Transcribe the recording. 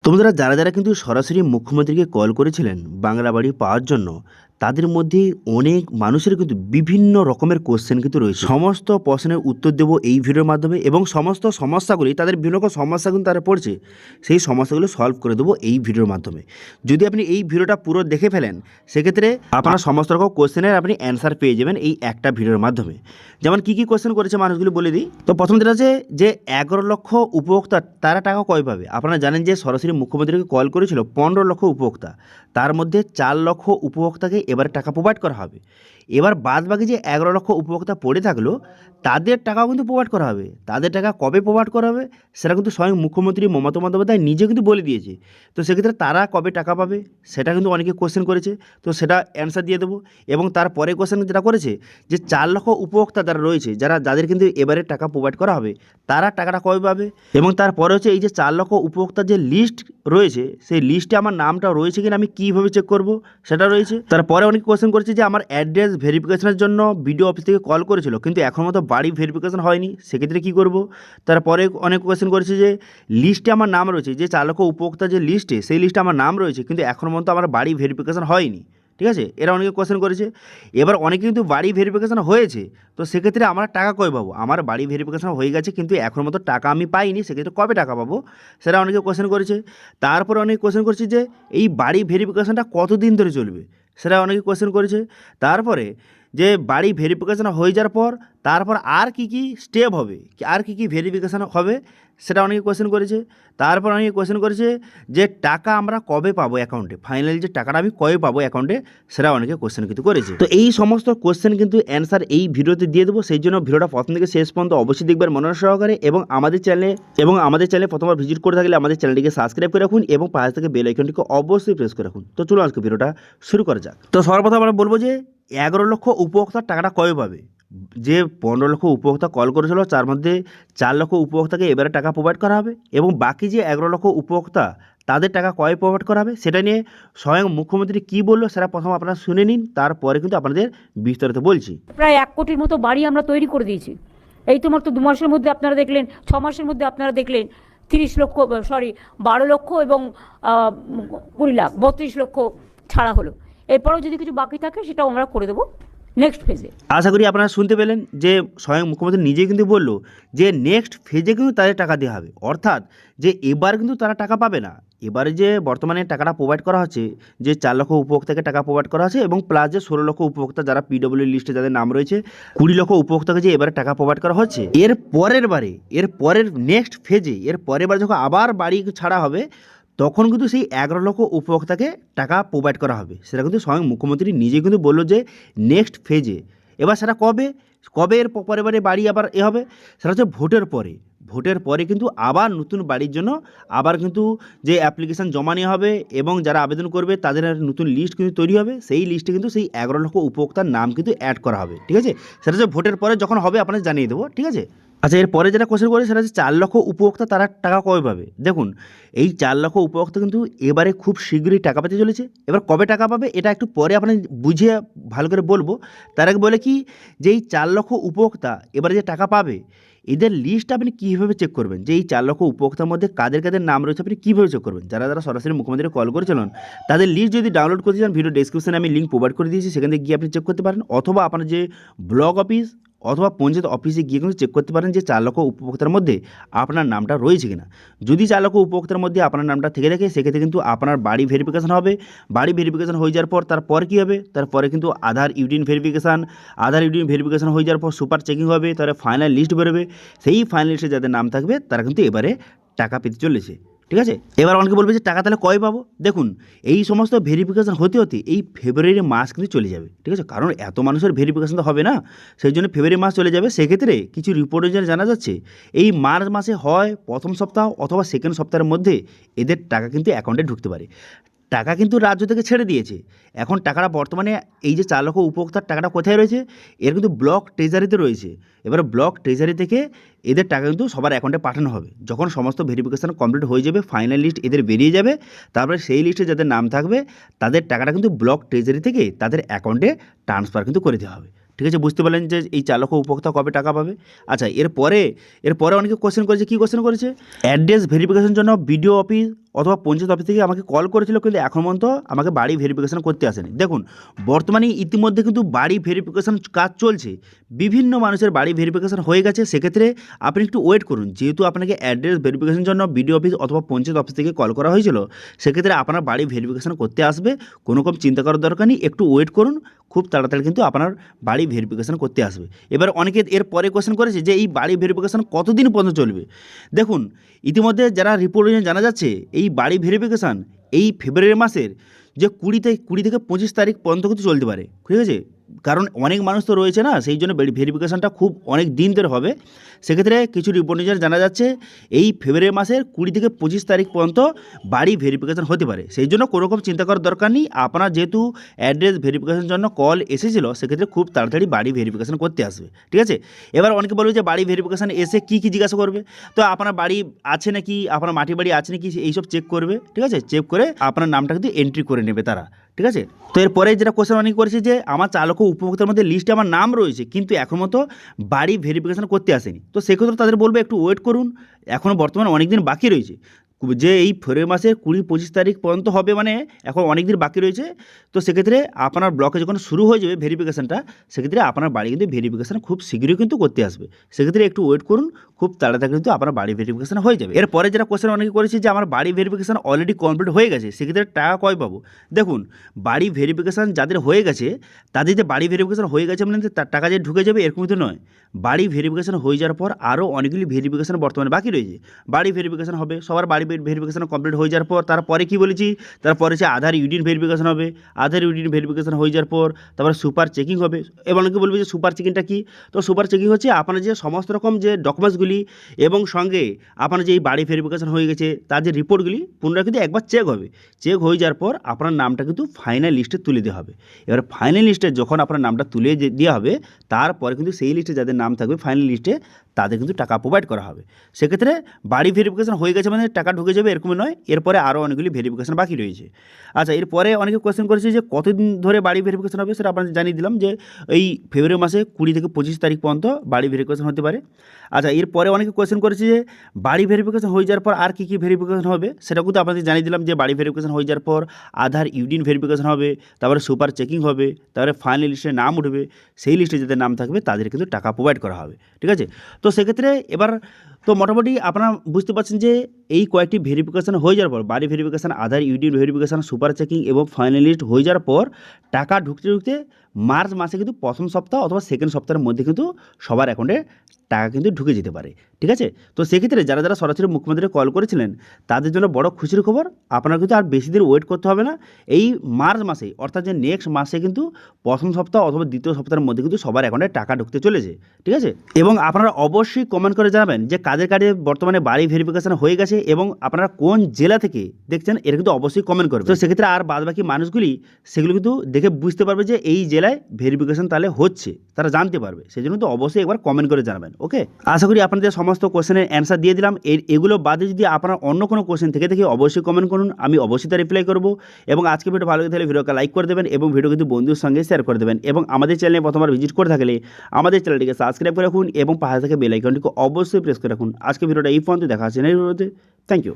তোমরা যারা কিন্তু সরাসরি মুখ্যমন্ত্রীকে কল করেছিলেন বাংলা বাড়ি পাওয়ার জন্য, তাদের মধ্যে অনেক মানুষের কিন্তু বিভিন্ন রকমের কোশ্চেন কিন্তু রয়েছে। সমস্ত প্রশ্নের উত্তর দেবো এই ভিডিওর মাধ্যমে, এবং সমস্ত সমস্যাগুলি, তাদের বিভিন্ন রকম সমস্যা কিন্তু তারা পড়ছে, সেই সমস্যাগুলো সলভ করে দেবো এই ভিডিওর মাধ্যমে। যদি আপনি এই ভিডিওটা পুরো দেখে ফেলেন, সেক্ষেত্রে আপনার সমস্ত রকম কোশ্চেনের আপনি অ্যান্সার পেয়ে যাবেন এই একটা ভিডিওর মাধ্যমে। যেমন কী কী কোশ্চেন করেছে মানুষগুলি বলে দিই। তো প্রথম যেটা আছে যে 11 লক্ষ উপভোক্তা তারা টাকা কয় পাবে। আপনারা জানেন যে সরাসরি মুখ্যমন্ত্রীকে কল করেছিল 15 লক্ষ উপভোক্তা, তার মধ্যে 4 লক্ষ উপভোক্তাকে এবারে টাকা প্রোভাইড করা হবে। এবার বাদ বাকি যে 11 লক্ষ উপভোক্তা পড়ে থাকলো, তাদের টাকাও কিন্তু প্রোভাইড করা হবে। তাদের টাকা কবে প্রোভাইড করা হবে সেটা কিন্তু স্বয়ং মুখ্যমন্ত্রী মমতা বন্দ্যোপাধ্যায় নিজে কিন্তু বলে দিয়েছে। তো সেক্ষেত্রে তারা কবে টাকা পাবে সেটা কিন্তু অনেকে কোশ্চেন করেছে, তো সেটা অ্যান্সার দিয়ে দেবো। এবং তারপরে কোশ্চেন যেটা করেছে যে 4 লক্ষ উপভোক্তা যারা রয়েছে, যাদের কিন্তু এবারে টাকা প্রোভাইড করা হবে, তারা টাকাটা কবে পাবে। এবং তারপরে হচ্ছে এই যে 4 লক্ষ উপভোক্তার যে লিস্ট রয়েছে, সেই লিস্টে আমার নামটা রয়েছে কিনা আমি কীভাবে চেক করব সেটা রয়েছে। তারপরে অনেক কোশ্চেন করেছে যে আমার অ্যাড্রেস ভেরিফিকেশনের জন্য বিডিও অফিস থেকে কল করেছিল, কিন্তু এখন মতো বাড়ি ভেরিফিকেশন হয়নি, সেক্ষেত্রে কী করব। তারপরে অনেক কোশ্চেন করেছে যে লিস্টে আমার নাম রয়েছে, যে 4 লক্ষ উপভোক্তার যে লিস্টে, সেই লিস্টে আমার নাম রয়েছে, কিন্তু এখন মতো আমার বাড়ি ভেরিফিকেশন হয়নি। ঠিক আছে, এরা অনেকে কোশ্চেন করেছে। এবার অনেকে কিন্তু বাড়ি ভেরিফিকেশন হয়েছে, তো সেক্ষেত্রে আমরা টাকা কবে পাবো। আমার বাড়ি ভেরিফিকেশন হয়ে গেছে কিন্তু এখন মতো টাকা আমি পাইনি, সেক্ষেত্রে কবে টাকা পাবো সেটা অনেকে কোশ্চেন করেছে। তারপরে অনেকে কোশ্চেন করছে যে এই বাড়ি ভেরিফিকেশনটা কতদিন ধরে চলবে, সেটা অনেকে কোশ্চেন করেছে। তারপরে যে বাড়ি ভেরিফিকেশন হয়ে যাওয়ার পর তারপর আর কি কি স্টেপ হবে, আর কি কি ভেরিফিকেশান হবে, সেটা অনেকে কোশ্চেন করেছে। তারপর অনেকে কোশ্চেন করেছে যে টাকা আমরা কবে পাবো অ্যাকাউন্টে, ফাইনালি যে টাকাটা আমি কবে পাবো অ্যাকাউন্টে, সেটা অনেকে কোশ্চেন কিন্তু করেছে। তো এই সমস্ত কোশ্চেন কিন্তু অ্যান্সার এই ভিডিওতে দিয়ে দেবো, সেই জন্য ভিডিওটা প্রথম থেকে শেষ পর্যন্ত অবশ্যই দেখবেন মনোযোগ সহকারে। এবং আমাদের চ্যানেলে প্রথমবার ভিজিট করে থাকলে আমাদের চ্যানেলটিকে সাবস্ক্রাইব করে রাখুন এবং পাশে থেকে বেল আইকনটিকে অবশ্যই প্রেস করে রাখুন। তো চলো আজকে ভিডিওটা শুরু করা যাক। তো সর্বপ্রথম আমরা বলবো যে 11 লক্ষ উপভোক্তার টাকাটা কবে পাবে। যে 15 লক্ষ উপভোক্তা কল করেছিল, তার মধ্যে 4 লক্ষ উপভোক্তাকে এবারে টাকা প্রোভাইড করা হবে, এবং বাকি যে 11 লক্ষ উপভোক্তা তাদের টাকা কবে প্রোভাইড করা হবে সেটা নিয়ে স্বয়ং মুখ্যমন্ত্রী কী বললো সেটা প্রথম আপনারা শুনে নিন, তারপরে কিন্তু আপনাদের বিস্তারিত বলছি। প্রায় 1 কোটির মতো বাড়ি আমরা তৈরি করে দিয়েছি। এই তো মাত্র 2 মাসের মধ্যে আপনারা দেখলেন, 6 মাসের মধ্যে আপনারা দেখলেন 12 লক্ষ এবং 20 লাখ 32 লক্ষ ছাড়া হলো। এরপরেও যদি কিছু বাকি থাকে সেটাও আমরা করে দেবো নেক্সট ফেজে। আশা করি আপনারা শুনতে পেলেন যে স্বয়ং মুখ্যমন্ত্রী নিজেই কিন্তু বললো যে নেক্সট ফেজে কিন্তু তাদের টাকা দেওয়া হবে, অর্থাৎ যে এবার কিন্তু তারা টাকা পাবে না। এবারে যে বর্তমানে টাকাটা প্রোভাইড করা হচ্ছে, যে 4 লক্ষ উপভোক্তাকে টাকা প্রোভাইড করা আছে, এবং প্লাস যে 16 লক্ষ উপভোক্তা যারা পিডব্লিউ লিস্টে যাদের নাম রয়েছে, 20 লক্ষ উপভোক্তাকে যে এবারে টাকা প্রোভাইড করা হচ্ছে, এর পরের নেক্সট ফেজে, এর পরের বার যখন আবার বাড়ি ছাড়া হবে, তখন কিন্তু সেই 11 লক্ষ উপভোক্তাকে টাকা প্রোভাইড করা হবে। সেটা কিন্তু স্বয়ং মুখ্যমন্ত্রী নিজেই কিন্তু বললো যে নেক্সট ফেজে। এবার সেটা কবে এর পরের বাড়ি আবার হবে, সেটা হচ্ছে ভোটের পরে কিন্তু আবার নতুন বাড়ির জন্য আবার কিন্তু যে অ্যাপ্লিকেশান জমা নেওয়া হবে, এবং যারা আবেদন করবে তাদের নতুন লিস্ট কিন্তু তৈরি হবে, সেই লিস্টে কিন্তু সেই 11 লক্ষ উপভোক্তার নাম কিন্তু অ্যাড করা হবে। ঠিক আছে, সেটা হচ্ছে ভোটের পরে যখন হবে আপনাদের জানিয়ে দেবো। ঠিক আছে। আচ্ছা, এরপরে যেটা কোশ্চেন করে সেটা হচ্ছে 4 লক্ষ উপভোক্তা তারা টাকা কবে পাবে। দেখুন, এই 4 লক্ষ উপভোক্তা কিন্তু এবারে খুব শীঘ্রই টাকা পেতে চলেছে। এবার কবে টাকা পাবে এটা একটু পরে আপনার বুঝিয়ে ভালো করে বলবো। তার আগে বলে কি, যে এই 4 লক্ষ উপভোক্তা এবারে যে টাকা পাবে, এদের লিস্ট আপনি কীভাবে চেক করবেন, যে এই 4 লক্ষ উপভোক্তার মধ্যে কাদের নাম রয়েছে আপনি কীভাবে চেক করবেন। যারা সরাসরি মুখ্যমন্ত্রী কল করেছিলেন, তাদের লিস্ট যদি ডাউনলোড করতে চান, ভিডিও ডেসক্রিপশনে আমি লিঙ্ক প্রোভাইড করে দিয়েছি, সেখান থেকে গিয়ে আপনি চেক করতে পারেন, অথবা আপনার যে ব্লক অফিস অথবা পঞ্চায়েত অফিসে গিয়ে কিন্তু চেক করতে পারেন যে 4 লক্ষ উপভোক্তার মধ্যে আপনার নামটা রয়েছে কিনা। যদি 4 লক্ষ উপভোক্তার মধ্যে আপনার নামটা থেকে থাকে, সেক্ষেত্রে কিন্তু আপনার বাড়ি ভেরিফিকেশন হবে। বাড়ি ভেরিফিকেশন হয়ে যাওয়ার পর তারপর কী হবে, তারপরে কিন্তু আধার ইউডিন ভেরিফিকেশন হয়ে যাওয়ার পর সুপার চেকিং হবে, তাহলে ফাইনাল লিস্ট বেরোবে। সেই ফাইনাল লিস্টে যাদের নাম থাকবে তারা কিন্তু এবারে টাকা পেতে চলেছে। ঠিক আছে, এবার অনেকে বলবে যে টাকা তাহলে কবে পাবো। দেখুন, এই সমস্ত ভেরিফিকেশান হতে এই ফেব্রুয়ারি মাস কিন্তু চলে যাবে। ঠিক আছে, কারণ এত মানুষের ভেরিফিকেশান তো হবে না, সেই জন্য ফেব্রুয়ারি মাস চলে যাবে। সেক্ষেত্রে কিছু রিপোর্টে জানা যাচ্ছে এই মার্চ মাসে হয় প্রথম সপ্তাহ অথবা সেকেন্ড সপ্তাহের মধ্যে এদের টাকা কিন্তু অ্যাকাউন্টে ঢুকতে পারে। টাকা কিন্তু রাজ্য থেকে ছেড়ে দিয়েছে, এখন টাকাটা বর্তমানে এই যে 4 লক্ষ উপভোক্তার টাকাটা কোথায় রয়েছে, এর কিন্তু ব্লক ট্রেজারিতে রয়েছে। এবার ব্লক ট্রেজারি থেকে এদের টাকা কিন্তু সবার অ্যাকাউন্টে পাঠানো হবে। যখন সমস্ত ভেরিফিকেশান কমপ্লিট হয়ে যাবে, ফাইনাল লিস্ট এদের বেরিয়ে যাবে, তারপরে সেই লিস্টে যাদের নাম থাকবে তাদের টাকাটা কিন্তু ব্লক ট্রেজারি থেকে তাদের অ্যাকাউন্টে ট্রান্সফার কিন্তু করে দেওয়া হবে। ঠিক আছে, বুঝতে পারলেন যে এই 4 লক্ষ উপভোক্তা কবে টাকা পাবে। আচ্ছা, এরপরে অনেকে কোশ্চেন করেছে, কী কোশ্চেন করেছে, অ্যাড্রেস ভেরিফিকেশনের জন্য বিডিও অফিস অথবা পঞ্চায়েত অফিস থেকে আমাকে কল করেছিল, কিন্তু এখন পর্যন্ত আমাকে বাড়ি ভেরিফিকেশন করতে আসেনি। দেখুন, বর্তমানে ইতিমধ্যে কিন্তু বাড়ি ভেরিফিকেশন কাজ চলছে, বিভিন্ন মানুষের বাড়ি ভেরিফিকেশন হয়ে গেছে। সেক্ষেত্রে আপনি একটু ওয়েট করুন, যেহেতু আপনাকে অ্যাড্রেস ভেরিফিকেশনের জন্য বিডিও অফিস অথবা পঞ্চায়েত অফিস থেকে কল করা হয়েছিল, সেক্ষেত্রে আপনার বাড়ি ভেরিফিকেশন করতে আসবে। কোনো রকম চিন্তা করার দরকার নেই, একটু ওয়েট করুন, খুব তাড়াতাড়ি কিন্তু আপনার বাড়ি ভেরিফিকেশন করতে আসবে। এবার অনেকে এর পরে কোয়েশ্চেন করেছে যে এই বাড়ি ভেরিফিকেশন কতদিন পর্যন্ত চলবে। দেখুন, ইতিমধ্যে যারা রিপোর্ট জানা যাচ্ছে এই বাড়ি ভেরিফিকেশান এই ফেব্রুয়ারি মাসের যে 20 থেকে 25 তারিখ পর্যন্ত কিন্তু চলতে পারে, ঠিক আছে। কারণ অনেক মানুষ তো রয়েছে না, সেই জন্য ভেরিফিকেশানটা খুব অনেক দিন ধরে হবে। সেক্ষেত্রে কিছু রিপোর্ট জানা যাচ্ছে এই ফেব্রুয়ারি মাসের 20 থেকে 25 তারিখ পর্যন্ত বাড়ি ভেরিফিকেশান হতে পারে। সেই জন্য কোনো রকম চিন্তা করার দরকার নেই। আপনার যেহেতু অ্যাড্রেস ভেরিফিকেশনের জন্য কল এসেছিলো, সেক্ষেত্রে খুব তাড়াতাড়ি বাড়ি ভেরিফিকেশান করতে আসবে, ঠিক আছে। এবার অনেকে বলবে যে বাড়ি ভেরিফিকেশান এসে কী জিজ্ঞাসা করবে, তো আপনার বাড়ি আছে নাকি, আপনার মাটি বাড়ি আছে নাকি, এইসব চেক করবে, ঠিক আছে। চেক করে আপনার নামটা কিন্তু এন্ট্রি করে নেবে তারা, ঠিক আছে। তো এরপরে যেটা কোশ্চেন অনেক করেছে যে আমার চালক ও উপভোক্তার মধ্যে লিস্টে আমার নাম রয়েছে, কিন্তু এখন মতো বাড়ি ভেরিফিকেশান করতে আসেনি। তো সেক্ষেত্রে তাদের বলবে একটু ওয়েট করুন, এখনও বর্তমানে অনেক দিন বাকি রয়েছে, যে এই ফেব্রুয়ারি মাসের 20-25 তারিখ পর্যন্ত হবে, মানে এখন অনেক দিন বাকি রয়েছে। তো সেক্ষেত্রে আপনার ব্লকে যখন শুরু হয়ে যাবে ভেরিফিকেশানটা, সেক্ষেত্রে আপনার বাড়ি কিন্তু ভেরিফিকেশান খুব শীঘ্রই কিন্তু করতে আসবে। সেক্ষেত্রে একটু ওয়েট করুন, খুব তাড়াতাড়ি কিন্তু আপনার বাড়ি ভেরিফিকেশান হয়ে যাবে। এরপরে যেটা কোশ্চেন অনেকে করেছে যে আমার বাড়ি ভেরিফিকেশান অলরেডি কমপ্লিট হয়ে গেছে, সেক্ষেত্রে টাকা কয় পাবো। দেখুন, বাড়ি ভেরিফিকেশান যাদের হয়ে গেছে, তাদের যে বাড়ি ভেরিফিকেশান হয়ে গেছে মানে তার টাকা যে ঢুকে যাবে এরকম তো নয়। বাড়ি ভেরিফিকেশান হয়ে যাওয়ার পর আরও অনেকগুলি ভেরিফিকেশান বর্তমানে বাকি রয়েছে। বাড়ি ভেরিফিকেশান হবে, সবার বাড়ি ভেরিফিকেশান কমপ্লিট হয়ে যাওয়ার পর তারপরে কী বলেছি, তারপরে সে আধার ইউডিন ভেরিফিকেশান হবে। আধার ইউডিন ভেরিফিকেশান হয়ে যাওয়ার পর তারপরে সুপার চেকিং হবে। এবং অনেকে বলবে যে সুপার চেকিংটা কী। তো সুপার চেকিং হচ্ছে আপনার যে সমস্ত রকম যে ডকুমেন্টসগুলি এবং সঙ্গে আপনার যে এই বাড়ি ভেরিফিকেশান হয়ে গেছে তার যে রিপোর্টগুলি পুনরায় কিন্তু একবার চেক হবে। চেক হয়ে যাওয়ার পর আপনার নামটা কিন্তু ফাইনাল লিস্টে তুলে দেওয়া হবে। এবার ফাইনাল লিস্টে যখন আপনার নামটা তুলে দেওয়া হবে, তারপরে কিন্তু সেই লিস্টে যাদের নাম থাকবে ফাইনাল লিস্টে, তাদের কিন্তু টাকা প্রোভাইড করা হবে। সেক্ষেত্রে বাড়ি ভেরিফিকেশান হয়ে গেছে মানে টাকা ঢুকে যাবে এরকমই নয়, এরপরে আরও অনেকগুলি ভেরিফিকেশান বাকি রয়েছে। আচ্ছা, এরপরে অনেকে কোয়েশ্চেন করেছে যে কতদিন ধরে বাড়ি ভেরিফিকেশান হবে, সেটা আপনাদের জানিয়ে দিলাম যে এই ফেব্রুয়ারি মাসে 20 থেকে 25 তারিখ পর্যন্ত বাড়ি ভেরিফিকেশান হতে পারে। আচ্ছা, এরপরে অনেকে কোয়েশ্চেন করেছে যে বাড়ি ভেরিফিকেশান হয়ে যাওয়ার পর আর কী ভেরিফিকেশান হবে, সেটা কিন্তু আপনাদের জানিয়ে দিলাম যে বাড়ি ভেরিফিকেশান হয়ে যাওয়ার পর আধার ইউডিন ভেরিফিকেশান হবে, তারপরে সুপার চেকিং হবে, তারপরে ফাইনাল লিস্টে নাম উঠবে, সেই লিস্টে যাদের নাম থাকবে তাদের কিন্তু টাকা প্রোভাইড করা হবে, ঠিক আছে। তো সেক্ষেত্রে এবার তো মোটামুটি আপনারা বুঝতে পারছেন যে এই কয়েকটি ভেরিফিকেশান হয়ে যাওয়ার পর বাড়ি ভেরিফিকেশান, আধার ইউডিন ভেরিফিকেশান, সুপার চেকিং এবং ফাইনাল লিস্ট হয়ে যাওয়ার পর টাকা ঢুকতে মার্চ মাসে কিন্তু প্রথম সপ্তাহ অথবা সেকেন্ড সপ্তাহের মধ্যে কিন্তু সবার অ্যাকাউন্টে টাকা কিন্তু ঢুকে যেতে পারে, ঠিক আছে। তো সেক্ষেত্রে যারা সরাসরি মুখ্যমন্ত্রীকে কল করেছিলেন তাদের জন্য বড় খুশির খবর, আপনারা কিন্তু আর বেশি দিন ওয়েট করতে হবে না। এই মার্চ মাসে অর্থাৎ যে নেক্সট মাসে কিন্তু প্রথম সপ্তাহ অথবা দ্বিতীয় সপ্তাহের মধ্যে কিন্তু সবার অ্যাকাউন্টে টাকা ঢুকতে চলেছে, ঠিক আছে। এবং আপনারা অবশ্যই কমেন্ট করে জানাবেন যে কাদের বর্তমানে বাড়ি ভেরিফিকেশান হয়ে গেছে এবং আপনারা কোন জেলা থেকে দেখছেন, এটা কিন্তু অবশ্যই কমেন্ট করবেন। তো সেক্ষেত্রে আর বাদবাকি মানুষগুলি সেগুলো কিন্তু দেখে বুঝতে পারবে যে এই জেলায় ভেরিফিকেশান তাহলে হচ্ছে, তারা জানতে পারবে। সেই জন্য তো অবশ্যই একবার কমেন্ট করে জানাবেন, ওকে। আশা করি আপনাদের সমস্ত কোশ্চেনের অ্যান্সার দিয়ে দিলাম। এগুলো বাদে যদি আপনার অন্য কোনো কোশ্চেন থেকে অবশ্যই কমেন্ট করুন, আমি অবশ্যই তার রিপ্লাই করবো। এবং আজকে ভিডিও ভালো লাগে তাহলে ভিডিওকে লাইক করে দেবেন এবং ভিডিও কিন্তু বন্ধুদের সঙ্গে শেয়ার করে দেবেন। এবং আমাদের চ্যানেলে প্রথমবার ভিজিট করে থাকলে আমাদের চ্যানেলটিকে সাবস্ক্রাইব করে রাখুন এবং পাশে থেকে বেল আইকনটিকে অবশ্যই প্রেস করে রাখুন। আজকে ভিডিওটা এই পর্যন্ত, দেখা হচ্ছে নেক্সট ভিডিওতে। Thank you.